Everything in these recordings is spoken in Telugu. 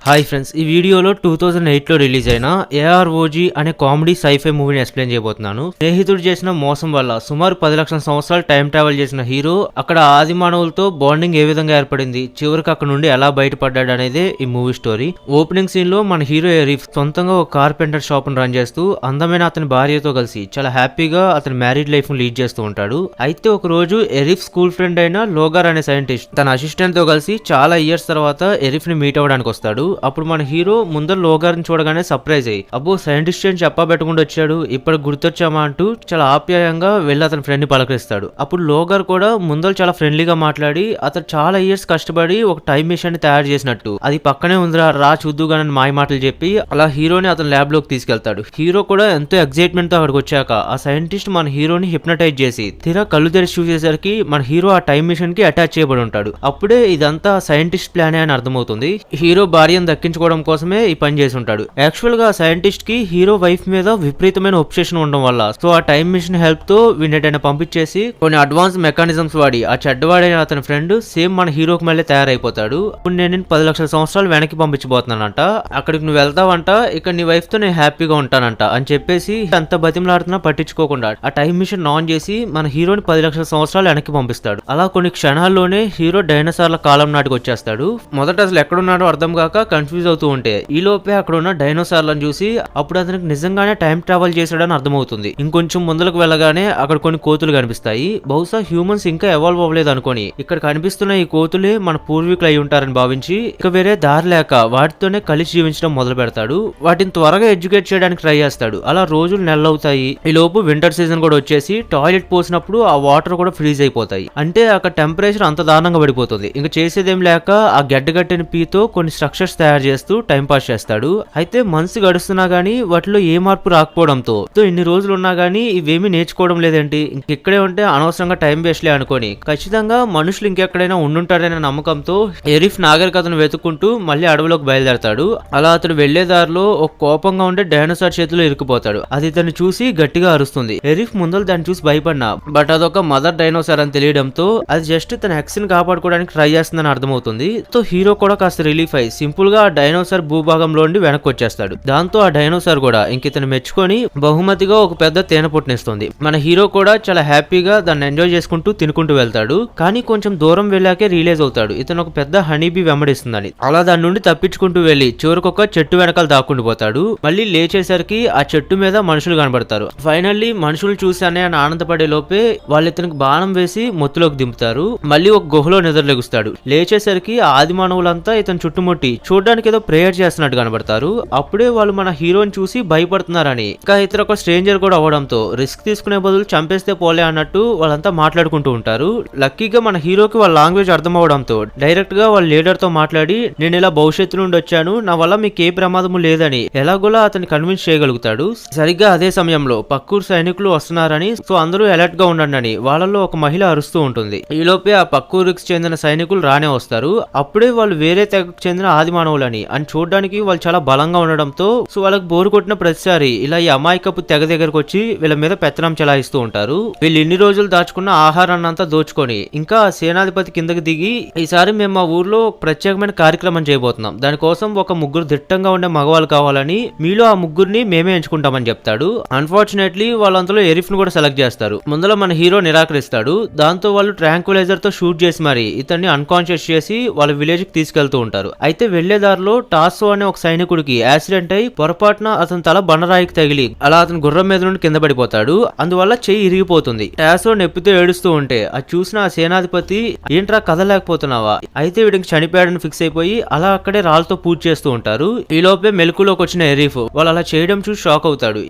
హాయ్ ఫ్రెండ్స్, ఈ వీడియోలో 2008లో రిలీజ్ అయిన ఏఆర్ఓజీ అనే కామెడీ సైఫై మూవీని ఎక్స్ప్లెయిన్ చేయబోతున్నాను. స్నేహితుడు చేసిన మోసం వల్ల సుమారు 10 లక్షల సంవత్సరాలు టైం ట్రావెల్ చేసిన హీరో అక్కడ ఆది మానవులతో బాండింగ్ ఏ విధంగా ఏర్పడింది, చివరికి అక్కడ నుండి ఎలా బయటపడ్డాడు అనేదే ఈ మూవీ స్టోరీ. ఓపెనింగ్ సీన్ లో మన హీరో ఎరిఫ్ సొంతంగా ఒక కార్పెంటర్ షాప్ ను రన్ చేస్తూ అందమైన అతని భార్యతో కలిసి చాలా హ్యాపీగా అతని మ్యారీడ్ లైఫ్ ను లీడ్ చేస్తూ ఉంటాడు. అయితే ఒక రోజు ఎరిఫ్ స్కూల్ ఫ్రెండ్ అయిన లోగార్ అనే సైంటిస్ట్ తన అసిస్టెంట్ తో కలిసి చాలా ఇయర్స్ తర్వాత ఎరిఫ్ ని మీట్ అవ్వడానికి వస్తాడు. అప్పుడు మన హీరో ముందర లోగార్ ని చూడగానే సర్ప్రైజ్ అయ్యి, అబ్బో సైంటిస్ట్ అని చెప్పబెట్టకుండా వచ్చాడు, ఇప్పుడు గుర్తొచ్చామా అంటూ చాలా ఆప్యాయంగా వెళ్ళి అతని ఫ్రెండ్ ని పలకరిస్తాడు. అప్పుడు లోగార్ కూడా ముందర చాలా ఫ్రెండ్లీగా మాట్లాడి అతను చాలా ఇయర్స్ కష్టపడి ఒక టైం మిషన్ ని తయారు చేసినట్టు, అది పక్కనే ఉందిరా రా చూద్దుగానని మాయ మాటలు చెప్పి అలా హీరోని అతని ల్యాబ్ లోకి తీసుకెళ్తాడు. హీరో కూడా ఎంతో ఎక్సైట్మెంట్ తో అక్కడికి వచ్చాక ఆ సైంటిస్ట్ మన హీరోని హిప్నటైజ్ చేసి తీరా కళ్ళు తెరిచి చూసేసరికి మన హీరో ఆ టైం మిషన్ కి అటాచ్ చేయబడి ఉంటాడు. అప్పుడే ఇదంతా సైంటిస్ట్ ప్లానే అని అర్థమవుతుంది. హీరో భార్యను దక్కించుకోవడం కోసమే ఈ పని చేసి ఉంటాడు. యాక్చువల్ గా సైంటిస్ట్ కి హీరో వైఫ్ మీద విపరీతమైన ఒబ్సెషన్ ఉండడం వల్ల సో ఆ టైం మిషన్ హెల్ప్ తో వీడిని పంపించేసి కొన్ని అడ్వాన్స్ మెకానిజమ్స్ వాడి ఆ చెడ్డవాడైన అతని ఫ్రెండ్ సేమ్ మన హీరోకి మళ్ళీ తయారైపోతాడు. ఇప్పుడు నేను 10 లక్షల సంవత్సరాలు వెనక్కి పంపించబోతున్నానంట, అక్కడికి నువ్వు వెళ్తావంట, ఇక్కడ నీ వైఫ్ తో నేను హ్యాపీగా ఉంటానంట అని చెప్పేసి అంత బతిమలాడుతున్నా పట్టించుకోకుండా ఆ టైం మిషన్ ఆన్ చేసి మన హీరోని 10 లక్షల సంవత్సరాలు వెనక్కి పంపిస్తాడు. అలా కొన్ని క్షణాల్లోనే హీరో డైనోసార్ల కాలం నాటికి వచ్చేస్తాడు. మొదట అసలు ఎక్కడున్నాడో అర్థం కాక కన్ఫ్యూజ్ అవుతూ ఉంటే ఈ లోపే అక్కడ ఉన్న డైనోసార్లను చూసి అప్పుడు అతనికి నిజంగానే టైం ట్రావెల్ చేశాడని అర్థమవుతుంది. ఇంకొంచెం ముందులకు వెళ్ళగానే అక్కడ కొన్ని కోతులు కనిపిస్తాయి. బహుశా హ్యూమన్స్ ఇంకా ఎవాల్వ్ అవ్వలేదు అనుకోని ఇక్కడ కనిపిస్తున్న ఈ కోతులే మన పూర్వీకులు అయి ఉంటారని భావించి ఇక వేరే దారి లేక వాటితోనే కలిసి జీవించడం మొదలు పెడతాడు. వాటిని త్వరగా ఎడ్యుకేట్ చేయడానికి ట్రై చేస్తాడు. అలా రోజులు నెలవుతాయి. ఈ లోపు వింటర్ సీజన్ కూడా వచ్చేసి టాయిలెట్ పోసినప్పుడు ఆ వాటర్ కూడా ఫ్రీజ్ అయిపోతాయి. అంటే అక్కడ టెంపరేచర్ అంత దారుణంగా పడిపోతుంది. ఇంకా చేసేదేం లేక ఆ గడ్డగట్టిన పీతో కొన్ని స్ట్రక్చర్స్ తయారు చేస్తూ టైం పాస్ చేస్తాడు. అయితే మనసు గడుస్తున్నా గానీ వాటిలో ఏ మార్పు రాకపోవడంతో ఇన్ని రోజులు ఉన్నా గానీ ఇవేమీ నేర్చుకోవడం లేదేంటి, ఇంకెక్కడే ఉంటే అనవసరంగా టైం వేస్ట్లే అనుకోని ఖచ్చితంగా మనుషులు ఇంకెక్కడైనా ఉండుంటారనే నమ్మకంతో ఎరిఫ్ నాగరికతను వెతుక్కుంటూ మళ్ళీ అడవిలోకి బయలుదేరతాడు. అలా అతడు వెళ్లే దారిలో ఒక కోపంగా ఉండే డైనోసార్ చేతిలో ఇరుక్కుపోతాడు. అది తను చూసి గట్టిగా అరుస్తుంది. ఎరిఫ్ ముందలు దాన్ని చూసి భయపడినా బట్ అదొక మదర్ డైనోసార్ అని తెలియడంతో అది జస్ట్ తన ఎక్స్ ని కాపాడుకోవడానికి ట్రై చేస్తుందని అర్థమవుతుంది. సో హీరో కూడా కాస్త రిలీఫ్ అయ్యి సింపుల్ గా ఆ డైనోసార్ భూభాగంలో ఉండి వెనక్కి వచ్చేస్తాడు. దాంతో ఆ డైనోసార్ కూడా ఇంక ఇతను మెచ్చుకొని బహుమతిగా ఒక పెద్ద తేనె పుట్టినిస్తుంది. మన హీరో కూడా చాలా హ్యాపీగా దాన్ని ఎంజాయ్ చేసుకుంటూ తినుకుంటూ వెళ్తాడు. కానీ కొంచెం దూరం వెళ్ళాకే రియలైజ్ అవుతాడు ఇతను ఒక పెద్ద హనీబీ వెంబడిస్తుందని. అలా దాని నుండి తప్పించుకుంటూ వెళ్లి చివరికి ఒక చెట్టు వెనకాల దాక్కుండిపోతాడు. మళ్ళీ లేచేసరికి ఆ చెట్టు మీద మనుషులు కనబడతారు. ఫైనల్లీ మనుషులు చూసానే అని ఆనందపడే లోపే వాళ్ళు ఇతనికి బాణం వేసి మొత్తులోకి దింపుతారు. మళ్ళీ ఒక గుహలో నిద్రలేగుస్తాడు. లేచేసరికి ఆది మానవులంతా ఇతను చుట్టుముట్టి చూడడానికి ఏదో ప్రేయర్ చేస్తున్నట్టు కనబడతారు. అప్పుడే వాళ్ళు మన హీరోని చూసి భయపడుతున్నారని ఇంకా ఇతర ఒక స్ట్రేంజర్ కూడా అవడంతో రిస్క్ తీసుకునే బదులు చంపేస్తే పోలే అన్నట్టు వాళ్ళంతా మాట్లాడుకుంటూ ఉంటారు. లక్కీగా మన హీరోకి వాళ్ళ లాంగ్వేజ్ అర్థం అవడంతో డైరెక్ట్ గా వాళ్ళ లీడర్ తో మాట్లాడి నేను ఇలా భవిష్యత్తు నుండి వచ్చాను, నా వల్ల మీకు ఏ ప్రమాదము లేదని ఎలాగోలా అతన్ని కన్విన్స్ చేయగలుగుతాడు. సరిగ్గా అదే సమయంలో పక్కూరు సైనికులు వస్తున్నారని సో అందరూ అలర్ట్ గా ఉండండి అని వాళ్ళలో ఒక మహిళ అరుస్తూ ఉంటుంది. ఈ లోపే ఆ పక్కూరుకి చెందిన సైనికులు రానే వస్తారు. అప్పుడే వాళ్ళు వేరే తెగకు చెందిన ఆది మానవులని అని చూడడానికి వాళ్ళు చాలా బలంగా ఉండడంతో సో వాళ్ళకి బోరు కొట్టిన ప్రతిసారి ఇలా ఈ అమాయకపు తెగ దగ్గరకు వచ్చి వీళ్ళ మీద పెత్తనం చెలాయిస్తూ ఉంటారు. వీళ్ళు ఇన్ని రోజులు దాచుకున్న ఆహారాన్ని అంతా దోచుకొని ఇంకా సేనాధిపతి కిందకి దిగి ఈసారి మేము మా ఊర్లో ప్రత్యేకమైన కార్యక్రమం చేయబోతున్నాం, దానికోసం ఒక ముగ్గురు దిట్టంగా ఉండే మగవాళ్ళు కావాలని మీలో ఆ ముగ్గురిని మేమే ఎంచుకుంటామని చెప్తాడు. అన్ఫార్చునేట్లీ వాళ్ళంతలో ఎరిఫ్ ను కూడా సెలెక్ట్ చేస్తారు. ముందులో మన హీరో నిరాకరిస్తాడు. దాంతో వాళ్ళు ట్రాంక్విలైజర్ తో షూట్ చేసి మరి ఇతన్ని అన్కాన్షియస్ చేసి వాళ్ళ విలేజ్ కి తీసుకెళ్తూ ఉంటారు. అయితే వెళ్లే దారిలో టాసో అనే ఒక సైనికుడికి యాక్సిడెంట్ అయి పొరపాటున అతని తల బండరాయికి తగిలి అలా అతను గుర్రం మీద నుండి కింద పడిపోతాడు. అందువల్ల చెయ్యి ఇరిగిపోతుంది. టాసో నెప్పితో ఏడుస్తూ ఉంటే అది చూసిన ఆ సేనాధిపతి ఏంట్రా కదలేకపోతున్నావా, అయితే వీడికి చనిపోయాడని ఫిక్స్ అయిపోయి అలా అక్కడే రాళ్ళతో పూజ చేస్తూ ఉంటారు. ఈ లోపే మెలకులోకి వచ్చిన ఎరీఫ్ వాళ్ళు అలా చేయడం చూసి షాక్ అవుతాడు.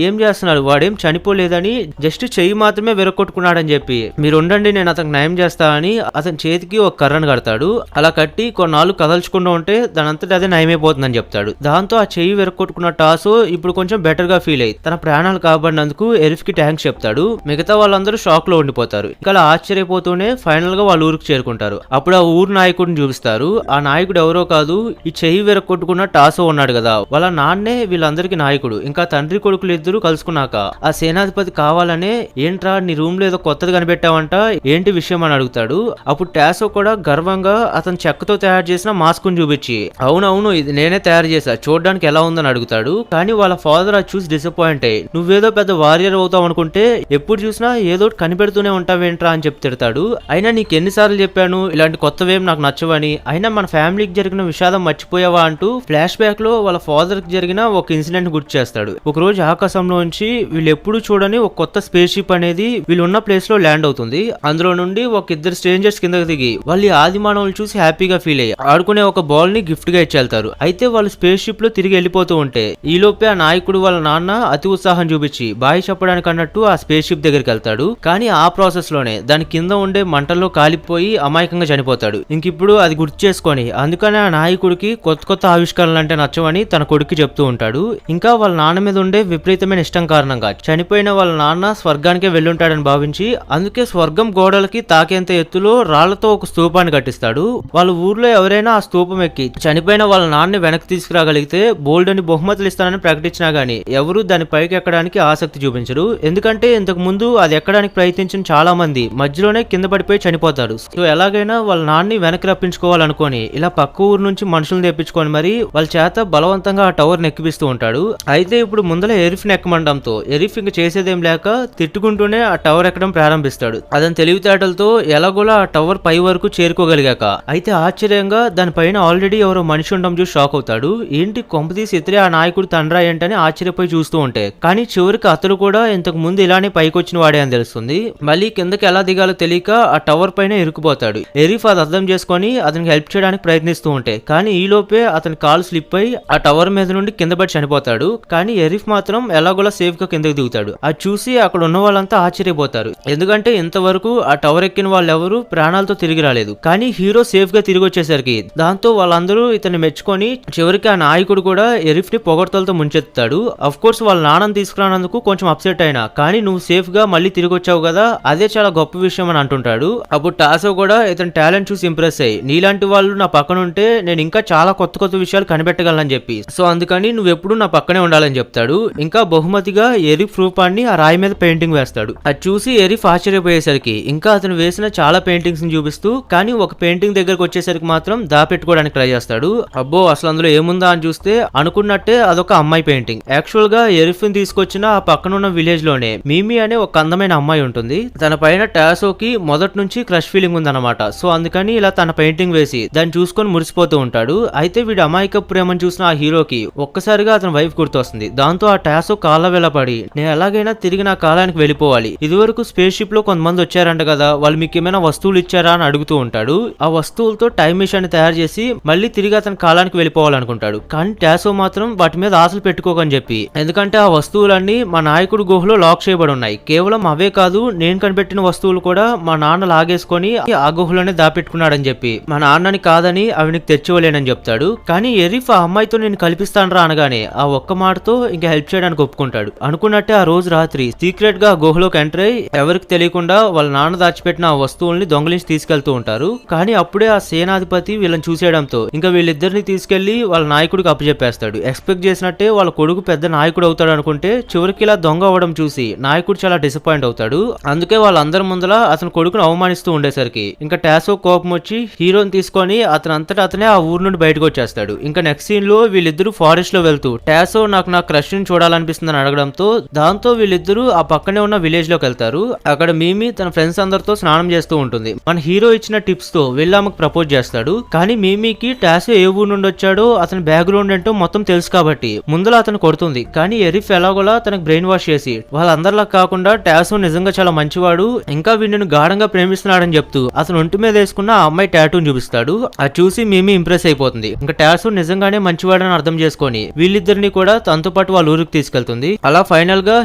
ఏం చేస్తున్నాడు, వాడేం చనిపోలేదని జస్ట్ చెయ్యి మాత్రమే విరగొట్టుకున్నాడని చెప్పి మీరు ఉండండి నేను అతనికి న్యాయం చేస్తా అని అతని చేతికి ఒక కర్రను కడతాడు. అలా కట్టి కొన్నాళ్ళు కదల్చుకుంటూ ఉంటే దానంతటి అదే నయమైపోతుందని చెప్తాడు. దాంతో ఆ చెయ్యి విరగొట్టుకున్న టాసో ఇప్పుడు కొంచెం బెటర్ గా ఫీల్ అయ్యి తన ప్రాణాలు కాపాడినందుకు ఎరిఫ్ కి థ్యాంక్స్ చెప్తాడు. మిగతా వాళ్ళందరూ షాక్ లో ఉండిపోతారు. ఇంకా అలా ఆశ్చర్యపోతూనే ఫైనల్ గా వాళ్ళ ఊరికి చేరుకుంటారు. అప్పుడు ఆ ఊరు నాయకుడిని చూపిస్తారు. ఆ నాయకుడు ఎవరో కాదు, ఈ చెయ్యి విరగొట్టుకున్న టాసో ఉన్నాడు కదా వాళ్ళ నాన్నే వీళ్ళందరికీ నాయకుడు. ఇంకా తండ్రి కొడుకులు ఇద్దరు కలుసుకున్నాక ఆ సేనాధిపతి కావాలనే ఏంట్రా నీ రూమ్ లో ఏదో కొత్తది కనిపెట్టావంట, ఏంటి విషయం అని అడుగుతాడు. అప్పుడు టాసో కూడా గర్వంగా అతను చెక్కతో తయారు చేసిన మాస్క్ ను చూపించి వచ్చి అవునవును ఇది నేనే తయారు చేశా, చూడడానికి ఎలా ఉందని అడుగుతాడు. కానీ వాళ్ళ ఫాదర్ అది చూసి డిసప్పాయింట్ అయ్యి నువ్వేదో పెద్ద వారియర్ అవుతావు అనుకుంటే ఎప్పుడు చూసినా ఏదో కనిపెడుతూనే ఉంటావేంట్రా అని చెప్పి తిడతాడు. అయినా నీకు ఎన్నిసార్లు చెప్పాను ఇలాంటి కొత్తవేం నాకు నచ్చవని, అయినా మన ఫ్యామిలీకి జరిగిన విషాదం మర్చిపోయావా అంటూ ఫ్లాష్ బ్యాక్ లో వాళ్ళ ఫాదర్ కి జరిగిన ఒక ఇన్సిడెంట్ గుర్తు చేస్తాడు. ఒక రోజు ఆకాశంలోంచి వీళ్ళు ఎప్పుడు చూడని ఒక కొత్త స్పేస్ షిప్ అనేది వీళ్ళు ఉన్న ప్లేస్ లో ల్యాండ్ అవుతుంది. అందులో నుండి ఒక ఇద్దరు స్ట్రేంజర్స్ కిందకి దిగి వాళ్ళు ఆది మానవులు చూసి హ్యాపీగా ఫీల్ అయ్యి ఆడుకునే ఒక బాల్ ని గిఫ్ట్ గా ఇచ్చేళ్తారు. అయితే వాళ్ళు స్పేస్ షిప్ లో తిరిగి వెళ్ళిపోతూ ఉంటే ఈలోపే ఆ నాయకుడు వాళ్ళ నాన్న అతి ఉత్సాహం చూపించి బాయ్ చెప్పడానికి అన్నట్టు ఆ స్పేస్ షిప్ దగ్గరికి వెళ్తాడు. కానీ ఆ ప్రాసెస్ లోనే దాని కింద ఉండే మంటల్లో కాలిపోయి అమాయకంగా చనిపోతాడు. ఇంకిప్పుడు అది గుర్తు చేసుకొని అందుకనే ఆ నాయకుడికి కొత్త కొత్త ఆవిష్కరణలు అంటే నచ్చవని తన కొడుకు చెప్తూ ఉంటాడు. ఇంకా వాళ్ళ నాన్న మీద ఉండే విపరీతమైన ఇష్టం కారణంగా చనిపోయిన వాళ్ళ నాన్న స్వర్గానికే వెళ్ళుంటాడని భావించి అందుకే స్వర్గం గోడలకి తాకేంత ఎత్తులో రాళ్లతో ఒక స్తూపాన్ని కట్టిస్తాడు. వాళ్ళ ఊర్లో ఎవరైనా ఆ స్తూపం ఎక్కి చనిపోయిన వాళ్ళ నాన్నని వెనక్కి తీసుకురాగలిగితే బోల్డ్ అని బహుమతులు ఇస్తానని ప్రకటించినా గానీ ఎవరు దాని పైకి ఎక్కడానికి ఆసక్తి చూపించరు. ఎందుకంటే ఇంతకు ముందు అది ఎక్కడానికి ప్రయత్నించిన చాలా మంది మధ్యలోనే కింద పడిపోయి చనిపోతారు. సో ఎలాగైనా వాళ్ళ నాన్నని వెనక్కి రప్పించుకోవాలనుకొని ఇలా పక్క ఊరు నుంచి మనుషులను తెప్పించుకొని మరి వాళ్ళ చేత బలవంతంగా ఆ టవర్ నెక్కిపిస్తూ ఉంటాడు. అయితే ఇప్పుడు ముందర ఎరిఫ్ నెక్కమండంతో ఎరిఫ్ ఇంక చేసేదేం లేక తిట్టుకుంటూనే ఆ టవర్ ఎక్కడం ప్రారంభిస్తాడు. అతని తెలివితేటలతో ఎలాగోలా ఆ టవర్ పై వరకు చేరుకోగలిగాక అయితే ఆశ్చర్యంగా దానిపైన ఆల్రెడీ ఎవరో మనిషి ఉండడం చూసి షాక్ అవుతాడు. ఏంటి కొంపతీసి ఇతరే ఆ నాయకుడు తండ్రా ఏంటని ఆశ్చర్యపోయి చూస్తూ ఉంటే కానీ చివరికి అతడు కూడా ఇంతకు ముందు ఇలానే పైకి వచ్చిన వాడే అని తెలుస్తుంది. మళ్ళీ కిందకి ఎలా దిగాలో తెలియక ఆ టవర్ పైన ఇరుక్కుపోతాడు. ఎరిఫ్ అది అర్థం చేసుకొని అతనికి హెల్ప్ చేయడానికి ప్రయత్నిస్తూ ఉంటే కానీ ఈలోపే అతని కాలు స్లిప్ అయి ఆ టవర్ మీద నుండి కింద పడి చనిపోతాడు. కానీ ఎరిఫ్ మాత్రం ఎలాగోలా సేఫ్ గా కిందకి దిగుతాడు. అది చూసి అక్కడ ఉన్న వాళ్ళంతా ఆశ్చర్యపోతారు. ఎందుకంటే ఇంతవరకు ఆ టవర్ ఎక్కిన వాళ్ళు ఎవరు ప్రాణాలతో తిరిగి రాలేదు. కానీ హీరో సేఫ్ గా తిరిగి వచ్చేసరికి దాంతో వాళ్ళందరూ ఇతన్ని మెచ్చుకొని చివరికి ఆ నాయకుడు కూడా ఎరిఫ్ ని పొగడ్తలతో ముంచెత్తాడు. అఫ్ కోర్స్ వాళ్ళ నాన్నని తీసుకురానందుకు కొంచెం అప్సెట్ అయినా కానీ నువ్వు సేఫ్ గా మళ్ళీ తిరిగి వచ్చావు కదా అదే చాలా గొప్ప విషయం అని అంటుంటాడు. అప్పుడు టాసో కూడా ఇతని టాలెంట్ చూసి ఇంప్రెస్ అయ్యి నీలాంటి వాళ్ళు నా పక్కన ఉంటే నేను ఇంకా చాలా కొత్త కొత్త విషయాలు కనిపెట్టగలనని చెప్పి సో అందుకని నువ్వు ఎప్పుడు నా పక్కనే ఉండాలని చెప్తాడు. ఇంకా బహుమతిగా ఎరిఫ్ రూపాన్ని ఆ రాయి మీద పెయింటింగ్ వేస్తాడు. అది చూసి ఎరిఫ్ ఆశ్చర్యపోయేసరికి ఇంకా అతను వేసిన చాలా పెయింటింగ్స్ ని చూపిస్తూ కానీ ఒక పెయింటింగ్ దగ్గరకు వచ్చేసరికి మాత్రం దాపెట్టుకోవడానికి ట్రై చేస్తాడు. అబ్బో అసలు అందులో ఏముందా అని చూస్తే అనుకున్నట్టే అదొక అమ్మాయి పెయింటింగ్. యాక్చువల్ గా ఎరిఫ్ ని తీసుకొచ్చిన ఆ పక్కనున్న విలేజ్ లోనే మీమి అనే ఒక అందమైన అమ్మాయి ఉంటుంది. తన పైన టాసోకి మొదటి నుంచి క్రష్ ఫీలింగ్ ఉందన్నమాట. సో అందుకని ఇలా తన పెయింటింగ్ వేసి దాన్ని చూసుకొని మురిసిపోతూ ఉంటాడు. అయితే వీడు అమాయక ప్రేమను చూసిన ఆ హీరోకి ఒక్కసారిగా అతని వైఫ్ గుర్తొస్తుంది. దాంతో ఆ టాసో కాళ్ళ వెళ్ళపడి నేను ఎలాగైనా తిరిగి నా కాలానికి వెళ్ళిపోవాలి, ఇదివరకు స్పేస్ షిప్ లో కొంతమంది వచ్చారంట కదా వాళ్ళు మీకు ఏమైనా వస్తువులు ఇచ్చారా అని అడుగుతూ ఉంటాడు. ఆ వస్తువులతో టైం మిషన్ ని తయారు చేసి మళ్ళీ తిరిగి అతని కాలానికి వెళ్ళిపోవాలనుకుంటాడు. కానీ టాసో మాత్రం వాటి మీద ఆశలు పెట్టుకోకని చెప్పి ఎందుకంటే ఆ వస్తువులన్నీ మా నాయకుడు గుహలో లాక్ చేయబడి ఉన్నాయి. కేవలం అవే కాదు నేను కనిపెట్టిన వస్తువులు కూడా మా నాన్న లాగేసుకొని ఆ గుహలోనే దాపెట్టుకున్నాడని చెప్పి మా నాన్నని కాదని అవి నీకు తెచ్చివ్వలేనని చెప్తాడు. కానీ ఎరిఫ్ ఆ అమ్మాయితో నేను కల్పిస్తానరా అనగానే ఆ ఒక్క మాటతో ఇంకా హెల్ప్ చేయడానికి ఒప్పుకుంటాడు. అనుకున్నట్టే ఆ రోజు రాత్రి సీక్రెట్ గా గుహలోకి ఎంటర్ అయ్యి ఎవరికి తెలియకుండా వాళ్ళ నాన్న దాచిపెట్టిన ఆ వస్తువుల్ని దొంగలించి తీసుకెళ్తూ ఉంటారు. కానీ అప్పుడే ఆ సేనాధిపతి వీళ్ళని చూసేయడంతో ఇంకా వీళ్ళిద్దరిని తీసుకెళ్లి వాళ్ళ నాయకుడికి అప్పచెప్పేస్తాడు. ఎక్స్పెక్ట్ చేసినట్టే వాళ్ళ కొడుకు పెద్ద నాయకుడు అవుతాడు అనుకుంటే చివరికి ఇలా దొంగ అవ్వడం చూసి నాయకుడు చాలా డిసప్పాయింట్ అవుతాడు. అందుకే వాళ్ళందరి ముందర అతని కొడుకును అవమానిస్తూ ఉండేసరికి ఇంకా టాసో కోపం వచ్చి హీరోని తీసుకొని అతను అంతటా అతనే ఆ ఊరు నుండి బయటకు వచ్చేస్తాడు. ఇంకా నెక్స్ట్ సీన్ లో వీళ్ళిద్దరూ ఫారెస్ట్ లో వెళ్తూ టాసో నాకు నా క్రష్ ని చూడాలనిపిస్తుందని అడగడంతో దాంతో వీళ్ళిద్దరూ ఆ పక్కనే ఉన్న విలేజ్ లోకి వెళ్తారు. అక్కడ మీమి తన ఫ్రెండ్స్ అందరితో స్నానం చేస్తూ ఉంటుంది. మన హీరో ఇచ్చిన టిప్స్ తో వెళ్ళి ఆమెకు ప్రపోజ్ చేస్తాడు. కానీ మీమికి టాసో ఏ ఊరు నుండి వచ్చాడో అతని బ్యాక్గ్రౌండ్ ఏంటో మొత్తం తెలుసు కాబట్టి ముందులో అతను కొడుతుంది. కానీ ఎరిఫ్ ఎలాగోలా తనకు బ్రెయిన్ వాష్ చేసి వాళ్ళందరిలా కాకుండా టాసో నిజంగా చాలా మంచివాడు ఇంకా వీడిని గాఢంగా ప్రేమిస్తున్నాడని చెప్తూ అతను ఒంటి మీద వేసుకున్న ఆ అమ్మాయి టాటూని చూపిస్తాడు. అది చూసి మీమి ఇంప్రెస్ అయిపోతుంది. ఇంకా టాసో నిజంగానే మంచివాడని అర్థం చేసుకొని వీళ్ళిద్దరిని కూడా తనతో పాటు వాళ్ళ ఊరికి తీసుకెళ్తుంది. అలా ఫైనల్ గా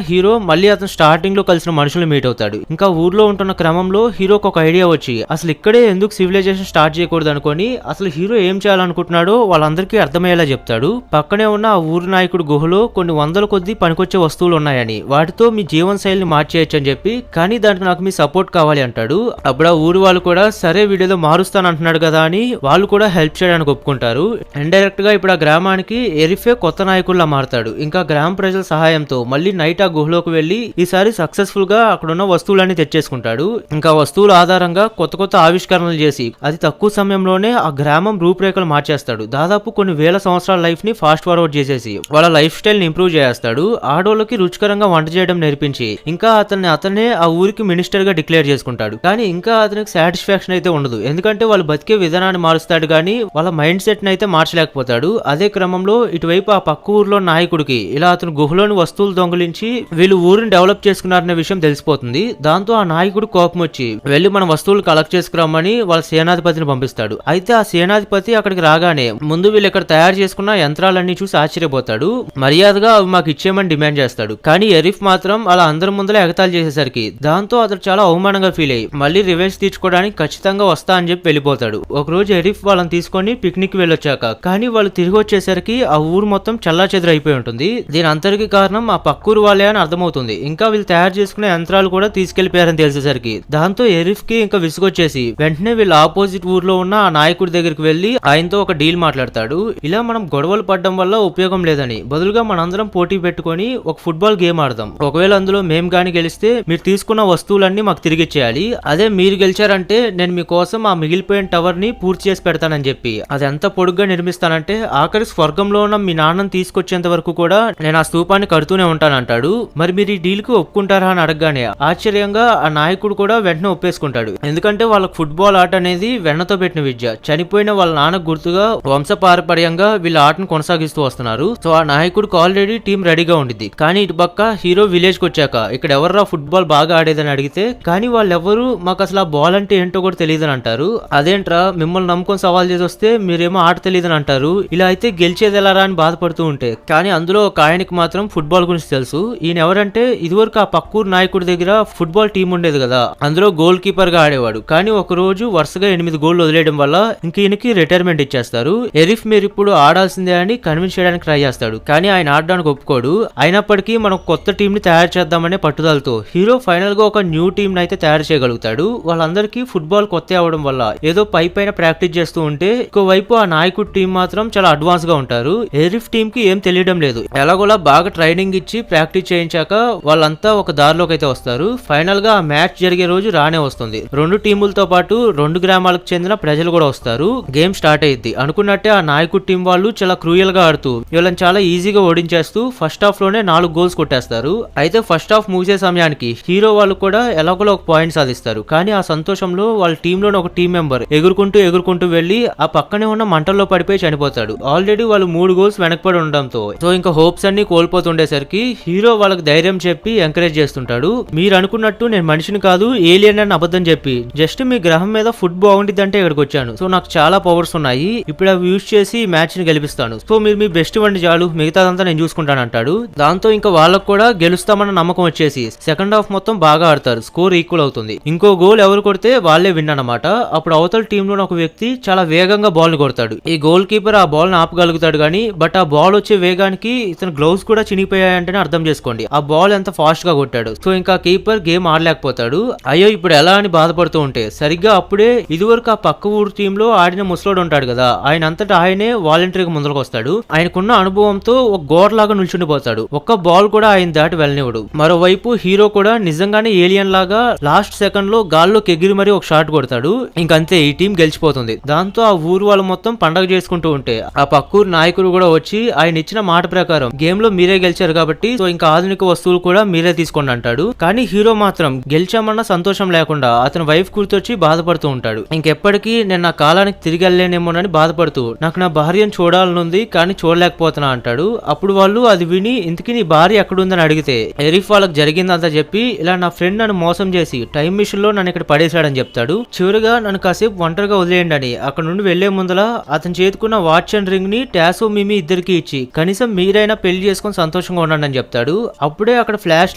హీరో మళ్ళీ అతను స్టార్టింగ్ లో కలిసిన మనుషులు మీట్ అవుతాడు. ఇంకా ఊర్లో ఉంటున్న క్రమంలో హీరోకి ఒక ఐడియా వచ్చి అసలు ఇక్కడే ఎందుకు సివిలైజేషన్ స్టార్ట్ చేయకూడదు అనుకొని అసలు హీరో ఏం చేయాలనుకుంటున్నాడో వాళ్ళందరికీ అర్థమయ్యేలా చెప్తాడు. పక్కనే ఉన్న ఆ ఊరు నాయకుడు గుహలో కొన్ని వందల కొద్ది పనికొచ్చే వస్తువులు ఉన్నాయని వాటితో మీ జీవన శైలిని మార్చేయచ్చు అని చెప్పి కానీ దానికి నాకు మీ సపోర్ట్ కావాలి అంటాడు. అప్పుడు ఆ ఊరు వాళ్ళు కూడా సరే వీడియోలో మారుస్తాను అంటున్నాడు కదా అని వాళ్ళు కూడా హెల్ప్ చేయడానికి ఒప్పుకుంటారు. ఇండైరెక్ట్ గా ఇప్పుడు ఆ గ్రామానికి ఎరిఫే కొత్త నాయకుల్లా మారతాడు. ఇంకా గ్రామ ప్రజల సహాయంతో మళ్ళీ నైట్ ఆ గుహలోకి వెళ్లి ఈసారి సక్సెస్ఫుల్ గా అక్కడున్న వస్తువులన్నీ తెచ్చేసుకుంటాడు. ఇంకా వస్తువుల ఆధారంగా కొత్త కొత్త ఆవిష్కరణలు చేసి అతి తక్కువ సమయంలోనే ఆ గ్రామం రూపురేఖలు జీవితాలు మార్చేస్తాడు. దాదాపు కొన్ని వేల సంవత్సరాల లైఫ్ ని ఫాస్ట్ ఫార్వర్డ్ చేసేసి వాళ్ళ లైఫ్ స్టైల్ ని ఇంప్రూవ్ చేస్తాడు. ఆడోళ్ళకి రుచికరంగా వంట చేయడం నేర్పించి ఇంకా అతనే ఆ ఊరికి మినిస్టర్ గా డిక్లేర్ చేసుకుంటాడు. కానీ ఇంకా అతనికి సాటిస్ఫాక్షన్ అయితే ఉండదు. ఎందుకంటే వాళ్ళు బతికే విధానాన్ని మారుస్తాడు కానీ వాళ్ళ మైండ్ సెట్ ని అయితే మార్చలేకపోతాడు. అదే క్రమంలో ఇటువైపు ఆ పక్క ఊర్లో నాయకుడికి ఇలా అతను గుహలోని వస్తువులు దొంగిలించి వీళ్ళు ఊరిని డెవలప్ చేసుకున్నారనే విషయం తెలిసిపోతుంది. దాంతో ఆ నాయకుడు కోపం వచ్చి వెళ్లి మన వస్తువులు కలెక్ట్ చేసుకురామని వాళ్ళ సేనాధిపతిని పంపిస్తాడు. అయితే ఆ సేనాధిపతి అక్కడికి రాగానే ముందు వీళ్ళు ఇక్కడ తయారు చేసుకున్న యంత్రాలన్నీ చూసి ఆశ్చర్యపోతాడు. మర్యాదగా అవి మాకు ఇచ్చేయమని డిమాండ్ చేస్తాడు. కానీ ఎరిఫ్ మాత్రం అలా అందరి ముందరే ఎగతాళి చేసేసరికి దాంతో అతను చాలా అవమానంగా ఫీల్ అయ్యి మళ్ళీ రివెంజ్ తీర్చుకోవడానికి ఖచ్చితంగా వస్తా అని చెప్పి వెళ్ళిపోతాడు. ఒక రోజు ఎరిఫ్ వాళ్ళని తీసుకొని పిక్నిక్ వెళ్ళొచ్చాక కానీ వాళ్ళు తిరిగి వచ్చేసరికి ఆ ఊరు మొత్తం చల్లా చెదరైపోయి ఉంటుంది. దీని అంతరికి కారణం ఆ పక్కూరు వాళ్ళే అని అర్థమవుతుంది. ఇంకా వీళ్ళు తయారు చేసుకునే యంత్రాలు కూడా తీసుకెళ్లిపోయారని తెలిసేసరికి దాంతో ఎరిఫ్ కి ఇంకా విసుగొచ్చేసి వెంటనే వీళ్ళు ఆపోజిట్ ఊర్లో ఉన్న ఆ నాయకుడి దగ్గరికి వెళ్లి ఆయనతో ఒక డీల్ మాట్లాడతాడు. ఇలా మనం గొడవలు పడడం వల్ల ఉపయోగం లేదని బదులుగా మనందరం పోటీ పెట్టుకొని ఒక ఫుట్బాల్ గేమ్ ఆడదాం. ఒకవేళ అందులో మేము గాని గెలిస్తే మీరు తీసుకున్న వస్తువులన్నీ మాకు తిరిగి ఇచ్చేయాలి. అదే మీరు గెలిచారంటే నేను మీకోసం ఆ మిగిలిపోయిన టవర్ ని పూర్తి చేసి పెడతానని చెప్పి అది ఎంత పొడుగ్గా నిర్మిస్తానంటే ఆఖరి స్వర్గంలో ఉన్న మీ నాన్నని తీసుకొచ్చేంత వరకు కూడా నేను ఆ స్తూపాన్ని కడుతూనే ఉంటానంటాడు. మరి మీరు ఈ డీల్ కి ఒప్పుకుంటారా అని అడగగానే ఆశ్చర్యంగా ఆ నాయకుడు కూడా వెంటనే ఒప్పేసుకుంటాడు. ఎందుకంటే వాళ్ళకి ఫుట్బాల్ ఆట అనేది వెన్నతో పెట్టిన విద్య. చనిపోయిన వాళ్ళ నాన్నకు గుర్తుగా వంశపారపర్యంగా వీళ్ళ ఆటను కొనసాగిస్తూ వస్తున్నారు. సో ఆ నాయకుడికి ఆల్రెడీ టీం రెడీగా ఉండిద్ది. కానీ ఇటు పక్క హీరో విలేజ్ కి వచ్చాక ఇక్కడ ఎవర్రా ఫుట్బాల్ బాగా ఆడేదని అడిగితే కానీ వాళ్ళెవరు మాకు అసలు ఆ బాల్ అంటే ఏంటో కూడా తెలియదని అంటారు. అదేంట్రా మిమ్మల్ని నమ్ముకొని సవాల్ చేసి వస్తే మీరేమో ఆట తెలియదని అంటారు. ఇలా అయితే గెలిచేది ఎలారా అని బాధపడుతూ ఉంటే కానీ అందులో ఒక ఆయనకి మాత్రం ఫుట్బాల్ గురించి తెలుసు. ఈయన ఎవరంటే ఇదివరకు ఆ పక్కూరు నాయకుడి దగ్గర ఫుట్బాల్ టీం ఉండేది కదా, అందులో గోల్ కీపర్ గా ఆడేవాడు. కానీ ఒక రోజు వరుసగా 8 గోళ్లు వదిలేయడం వల్ల ఇంక ఈయనకి రిటైర్మెంట్ ఇచ్చేస్తారు. ఎరిఫ్ మీరు ఇప్పుడు ఆడాల్సిందే అని కన్విన్స్ చేయడానికి ట్రై చేస్తాడు. కానీ ఆయన ఆడడానికి ఒప్పుకోడు. అయినప్పటికీ మనం కొత్త టీం ని తయారు చేద్దామనే పట్టుదలతో హీరో ఫైనల్ గా ఒక న్యూ టీం అయితే తయారు చేయగలుగుతాడు. వాళ్ళందరికీ ఫుట్బాల్ కొత్త అవడం వల్ల ఏదో పైన ప్రాక్టీస్ చేస్తూ ఉంటే ఇంకోవైపు ఆ నాయకుడి టీం మాత్రం చాలా అడ్వాన్స్ గా ఉంటారు. ఎరిఫ్ టీం కి ఏం తెలియడం లేదు. ఎలాగోలా బాగా ట్రైనింగ్ ఇచ్చి ప్రాక్టీస్ చేయించాక వాళ్ళంతా ఒక దారిలోకి అయితే వస్తారు. ఫైనల్ గా ఆ మ్యాచ్ జరిగే రోజు రానే వస్తుంది. 2 టీములతో పాటు 2 గ్రామాలకు చెందిన ప్రజలు కూడా వస్తారు. గేమ్ స్టార్ట్ అయ్యింది. అనుకున్నట్టే ఆ నాయకుడి టీం వాళ్ళు చాలా క్రూయల్ గా ఆడుతూ వీళ్ళని చాలా ఈజీగా ఓడించేస్తూ ఫస్ట్ హాఫ్ లోనే 4 గోల్స్ కొట్టేస్తారు. అయితే ఫస్ట్ హాఫ్ ముగిసే సమయానికి హీరో వాళ్ళు కూడా ఎలాగోలా ఒక పాయింట్ సాధిస్తారు. కానీ ఆ సంతోషంలో వాళ్ళ టీంలోని ఒక టీం మెంబర్ ఎగురుకుంటూ వెళ్లి ఆ పక్కనే ఉన్న మంటల్లో పడిపోయి చనిపోతాడు. ఆల్రెడీ వాళ్ళు 3 గోల్స్ వెనకపడి ఉండడంతో సో ఇంకా హోప్స్ అన్ని కోల్పోతుండేసరికి హీరో వాళ్ళకి ధైర్యం చెప్పి ఎంకరేజ్ చేస్తుంటాడు. మీరు అనుకున్నట్టు నేను మనిషిని కాదు ఏలియన్ అని అబద్ధం చెప్పి జస్ట్ మీ గ్రహం మీద ఫుడ్ బాగుండిద్దంటే ఇక్కడికి వచ్చాను. సో నాకు చాలా పవర్స్ ఉన్నాయి. ఇప్పుడు అవి యూజ్ చేసి మ్యాచ్ ని గెలిపిస్తాను. సో మీరు మీ బెస్ట్ ఇవ్వండి చాలు, మిగతాదంతా నేను చూసుకుంటాను అంటాడు. దాంతో ఇంకా వాళ్ళకు కూడా గెలుస్తామన్న నమ్మకం వచ్చేసి సెకండ్ హాఫ్ మొత్తం బాగా ఆడతారు. స్కోర్ ఈక్వల్ అవుతుంది. ఇంకో గోల్ ఎవరు కొడితే వాళ్ళే విన్ అన్నమాట. అప్పుడు అవతల టీమ్ లో ఒక వ్యక్తి చాలా వేగంగా బాల్ ని కొడతాడు. ఈ గోల్ కీపర్ ఆ బాల్ ని ఆపగలుగుతాడు కానీ బట్ ఆ బాల్ వచ్చే వేగానికి ఇతను గ్లౌస్ కూడా చినిగిపోయాయంటేనే అర్థం చేసుకోండి ఆ బాల్ ఎంత ఫాస్ట్ గా కొట్టాడు. సో ఇంకా కీపర్ గేమ్ ఆడలేకపోతాడు. అయ్యో ఇప్పుడు ఎలా అని బాధపడుతూ ఉంటే సరిగ్గా అప్పుడే ఇదివరకు ఆ పక్క ఊరు టీమ్ లో ఆడిన ముసలోడు ఉంటాడు కదా, ఆయన అంతటా ఆయనే వాలంటరీగా ముందరకు వస్తాడు. ఆయనకున్న అనుభవంతో ఒక గోడలాగా నిల్చుండిపోతాడు. ఒక్క బాల్ కూడా ఆయన దాటి వెళ్ళనివ్వడు. మరోవైపు హీరో కూడా నిజంగానే ఏలియన్ లాగా లాస్ట్ సెకండ్ లో గాల్లోకి ఎగిరి మరీ ఒక షాట్ కొడతాడు. ఇంకంతే ఈ టీం గెలిచిపోతుంది. దాంతో ఆ ఊరు వాళ్ళు మొత్తం పండగ చేసుకుంటూ ఉంటే ఆ పక్కూరు నాయకుడు కూడా వచ్చి ఆయన ఇచ్చిన మాట ప్రకారం గేమ్ లో మీరే గెలిచారు కాబట్టి సో ఇంకా ఆధునిక వస్తువులు కూడా మీరే తీసుకోండి అంటాడు. కానీ హీరో మాత్రం గెలిచామన్న సంతోషం లేకుండా అతని వైఫ్ గుర్తొచ్చి బాధపడుతూ ఉంటాడు. ఇంకెప్పటికీ నేను నా కాలానికి తిరిగి వెళ్ళలేనేమోనని బాధపడుతూ నాకు నా భార్యను చూడాలనుంది కానీ చూడలేకపోతున్నా అంటాడు. అప్పుడు వాళ్ళు అది విని ఇంతకీ నీ భార్య ఎక్కడుందని అడిగితే ఎరిఫ్ వాళ్ళకి జరిగిందంతా చెప్పి ఇలా నా ఫ్రెండ్ నన్ను మోసం చేసి టైం మిషన్ లో నన్ను ఇక్కడ పడేశాడని చెప్తాడు. చివరిగా నన్ను కాసేపు ఒంటరిగా వదిలేయండి అని అక్కడ నుండి వెళ్లే ముందల అతను చేతుకున్న వాచ్ అండ్ రింగ్ ని టాసో మిమి ఇద్దరికి ఇచ్చి కనీసం మీరైనా పెళ్లి చేసుకుని సంతోషంగా ఉండండి అని చెప్తాడు. అప్పుడే అక్కడ ఫ్లాష్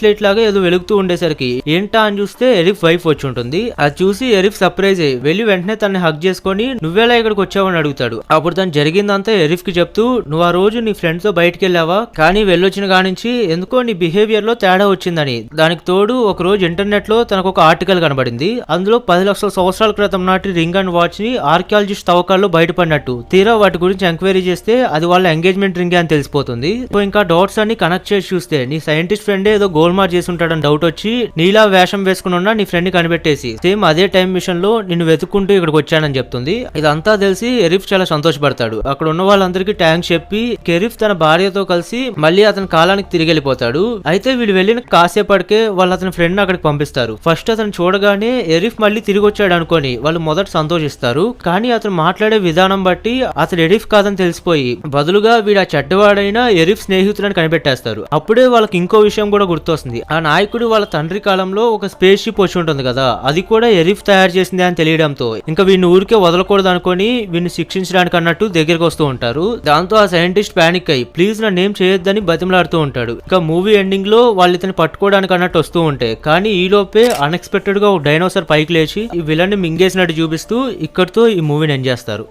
లైట్ లాగా ఏదో వెలుగుతూ ఉండేసరికి ఏంటా అని చూస్తే ఎరిఫ్ వైఫ్ వచ్చి ఉంటుంది. అది చూసి ఎరిఫ్ సర్ప్రైజ్ అయ్యి వెళ్లి వెంటనే తనని హగ్ చేసుకుని నువ్వేలా ఇక్కడికి వచ్చావని అడుగుతాడు. అప్పుడు తను జరిగిందంతా ఎరిఫ్ కి చెప్తూ నువ్వు ఆ రోజు నీ ఫ్రెండ్స్ తో బయటకు వెళ్ళావా కానీ వెళ్ళొచ్చిన కానించి ఎందుకో నీ బిహేవియర్ లో తేడా వచ్చిందని. దానికి తోడు ఒక రోజు ఇంటర్నెట్ లో తనకు ఒక ఆర్టికల్ కనబడింది. అందులో 10 లక్షల సంవత్సరాల క్రితం నాటి రింగ్ అండ్ వాచ్ ని ఆర్కియాలజిస్ట్ తవ్వకాల్లో బయటపడినట్టు తీరా వాటి గురించి ఎంక్వైరీ చేస్తే అది వాళ్ళ ఎంగేజ్మెంట్ రింగ్ అని తెలిసిపోతుంది. సో ఇంకా డాట్స్ అన్ని కనెక్ట్ చేసి చూస్తే నీ సైంటిస్ట్ ఫ్రెండే ఏదో గోల్మార్ చేసి ఉంటాడని డౌట్ వచ్చి నీలా వేషం వేసుకుని ఉన్న నీ ఫ్రెండ్ కనిపెట్టేసి సేమ్ అదే టైం మిషన్ లో నిన్ను వెతుక్కుంటూ ఇక్కడికి వచ్చానని చెప్తుంది. ఇదంతా తెలిసి ఎరిఫ్ చాలా సంతోషపడతాడు. అక్కడ ఉన్న వాళ్ళందరికీ థ్యాంక్స్ చెప్పి కెరిఫ్ తన భార్యతో కలిసి మళ్ళీ అతని కాలానికి తిరిగి వెళ్ళిపోతాడు. అయితే వీళ్ళు వెళ్ళిన కాసేపటికే వాళ్ళు అతని ఫ్రెండ్ అక్కడికి పంపిస్తారు. ఫస్ట్ అతను చూడగానే ఎరిఫ్ మళ్ళీ తిరిగి వచ్చాడు అనుకోని వాళ్ళు మొదట సంతోషిస్తారు. కానీ అతను మాట్లాడే విధానం బట్టి అతను ఎరిఫ్ కాదని తెలిసిపోయి బదులుగా వీడు ఆ చెడ్డవాడైన ఎరిఫ్ స్నేహితులని కనిపెట్టేస్తారు. అప్పుడే వాళ్ళకి ఇంకో విషయం కూడా గుర్తొస్తుంది. ఆ నాయకుడు వాళ్ళ తండ్రి కాలంలో ఒక స్పేస్ షిప్ వచ్చి ఉంటుంది కదా, అది కూడా ఎరిఫ్ తయారు చేసింది అని తెలియడంతో ఇంకా వీడిని ఊరికే వదలకూడదు అనుకుని వీడిని శిక్షించడానికి అన్నట్టు దగ్గరికి వస్తూ ఉంటారు. దాంతో ఆ సైంటిస్ట్ పానిక్ అయ్యి ప్లీజ్ నా నేమ్ చేయొద్దని బతిమలాడుతూ ఉంటాడు. ఇంకా మూవీ ఎండింగ్ లో వాళ్ళు ఇతని పట్టుకోవడానికి అన్నట్టు వస్తూ ఉంటాయి. కానీ ఈ లోపే అన్ఎక్స్పెక్టెడ్ గా ఒక డైనోసార్ పైకి లేచి ఈ విలన్ ని మింగేసినట్టు చూపిస్తూ ఇక్కడితో ఈ మూవీని ఎండ్ చేస్తారు.